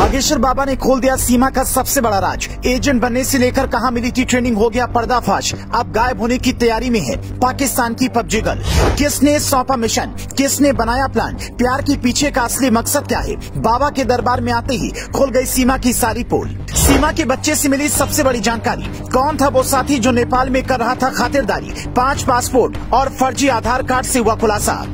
बागेश्वर बाबा ने खोल दिया सीमा का सबसे बड़ा राज। एजेंट बनने से लेकर कहां मिली थी ट्रेनिंग हो गया पर्दाफाश। अब गायब होने की तैयारी में है पाकिस्तान की पबजी गर्ल। किसने सौंपा मिशन, किसने बनाया प्लान, प्यार के पीछे का असली मकसद क्या है? बाबा के दरबार में आते ही खुल गई सीमा की सारी पोल। सीमा के बच्चे से मिली सबसे बड़ी जानकारी। कौन था वो साथी जो नेपाल में कर रहा था खातिरदारी? 5 पासपोर्ट और फर्जी आधार कार्ड से हुआ खुलासा।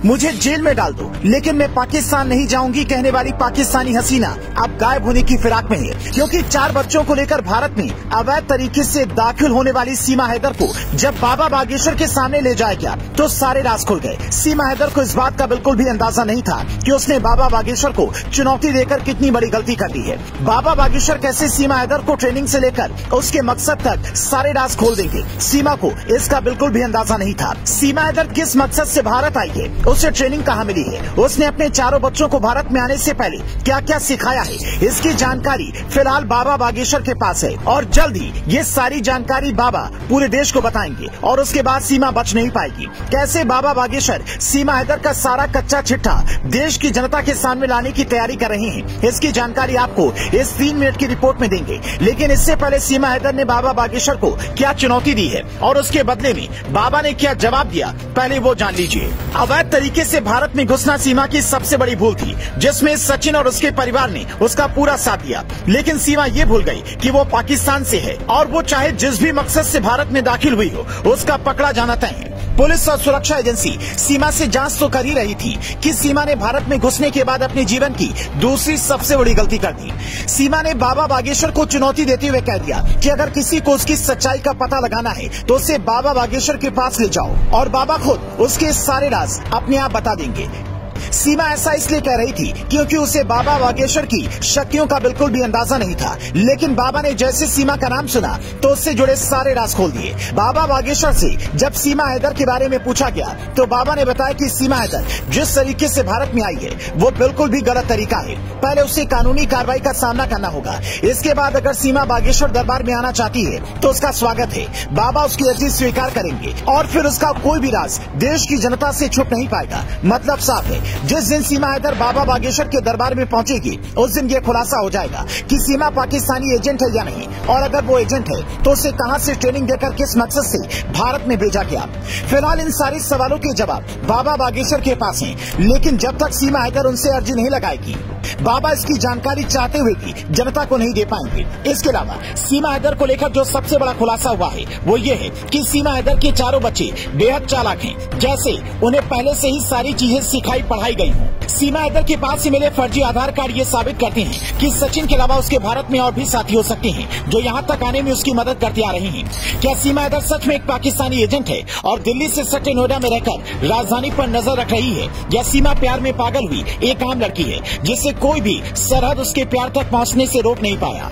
मुझे जेल में डाल दो लेकिन मैं पाकिस्तान नहीं जाऊंगी कहने वाली पाकिस्तानी हसीना अब गायब होने की फिराक में है, क्योंकि 4 बच्चों को लेकर भारत में अवैध तरीके से दाखिल होने वाली सीमा हैदर को जब बाबा बागेश्वर के सामने ले जाया गया तो सारे राज खुल गए। सीमा हैदर को इस बात का बिल्कुल भी अंदाजा नहीं था कि उसने बाबा बागेश्वर को चुनौती देकर कितनी बड़ी गलती कर दी है। बाबा बागेश्वर कैसे सीमा हैदर को ट्रेनिंग से लेकर उसके मकसद तक सारे राज खोल देंगे, सीमा को इसका बिल्कुल भी अंदाजा नहीं था। सीमा हैदर किस मकसद से भारत आई है, उसे ट्रेनिंग कहाँ मिली है, उसने अपने 4 बच्चों को भारत में आने से पहले क्या क्या सिखाया है, इसकी जानकारी फिलहाल बाबा बागेश्वर के पास है और जल्द ही ये सारी जानकारी बाबा पूरे देश को बताएंगे और उसके बाद सीमा बच नहीं पाएगी। कैसे बाबा बागेश्वर सीमा हैदर का सारा कच्चा चिट्ठा देश की जनता के सामने लाने की तैयारी कर रहे हैं, इसकी जानकारी आपको इस 3 मिनट की रिपोर्ट में देंगे। लेकिन इससे पहले सीमा हैदर ने बाबा बागेश्वर को क्या चुनौती दी है और उसके बदले में बाबा ने क्या जवाब दिया, पहले वो जान लीजिए। अवैध तरीके से भारत में घुसना सीमा की सबसे बड़ी भूल थी, जिसमें सचिन और उसके परिवार ने उसका पूरा साथ दिया। लेकिन सीमा ये भूल गई कि वो पाकिस्तान से है और वो चाहे जिस भी मकसद से भारत में दाखिल हुई हो उसका पकड़ा जाना तय है। पुलिस और सुरक्षा एजेंसी सीमा से जांच तो कर ही रही थी कि सीमा ने भारत में घुसने के बाद अपने जीवन की दूसरी सबसे बड़ी गलती कर दी। सीमा ने बाबा बागेश्वर को चुनौती देते हुए कह दिया कि अगर किसी को उसकी सच्चाई का पता लगाना है तो उसे बाबा बागेश्वर के पास ले जाओ और बाबा खुद उसके सारे राज अपने आप बता देंगे। सीमा ऐसा इसलिए कह रही थी क्योंकि उसे बाबा बागेश्वर की शक्तियों का बिल्कुल भी अंदाजा नहीं था। लेकिन बाबा ने जैसे सीमा का नाम सुना तो उससे जुड़े सारे राज खोल दिए। बाबा बागेश्वर से जब सीमा हैदर के बारे में पूछा गया तो बाबा ने बताया कि सीमा हैदर जिस तरीके से भारत में आई है वो बिल्कुल भी गलत तरीका है। पहले उसे कानूनी कार्रवाई का सामना करना होगा, इसके बाद अगर सीमा बागेश्वर दरबार में आना चाहती है तो उसका स्वागत है। बाबा उसकी अर्जी स्वीकार करेंगे और फिर उसका कोई भी राज देश की जनता से छुप नहीं पाएगा। मतलब साफ है, जिस दिन सीमा हैदर बाबा बागेश्वर के दरबार में पहुंचेगी उस दिन ये खुलासा हो जाएगा कि सीमा पाकिस्तानी एजेंट है या नहीं, और अगर वो एजेंट है तो उसे कहां से ट्रेनिंग देकर किस मकसद से भारत में भेजा गया। फिलहाल इन सारे सवालों के जवाब बाबा बागेश्वर के पास हैं, लेकिन जब तक सीमा हैदर उनसे अर्जी नहीं लगाएगी बाबा इसकी जानकारी चाहते हुए भी जनता को नहीं दे पाएंगे। इसके अलावा सीमा हैदर को लेकर जो सबसे बड़ा खुलासा हुआ है वो ये है कि सीमा हैदर के 4 बच्चे बेहद चालाक हैं, जैसे उन्हें पहले से ही सारी चीजें सिखाई पढ़ाई गई हूँ। सीमा हैदर के पास से मिले फर्जी आधार कार्ड ये साबित करते हैं कि सचिन के अलावा उसके भारत में और भी साथी हो सकते हैं जो यहाँ तक आने में उसकी मदद करते आ रहे हैं। क्या सीमा हैदर सच में एक पाकिस्तानी एजेंट है और दिल्ली से सटे नोएडा में रहकर राजधानी पर नजर रख रही है, या सीमा प्यार में पागल हुई एक आम लड़की है जिसे कोई भी सरहद उसके प्यार तक पहुँचने से रोक नहीं पाया?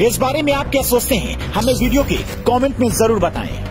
इस बारे में आप क्या सोचते हैं, हमें वीडियो के कमेंट में जरूर बताएं।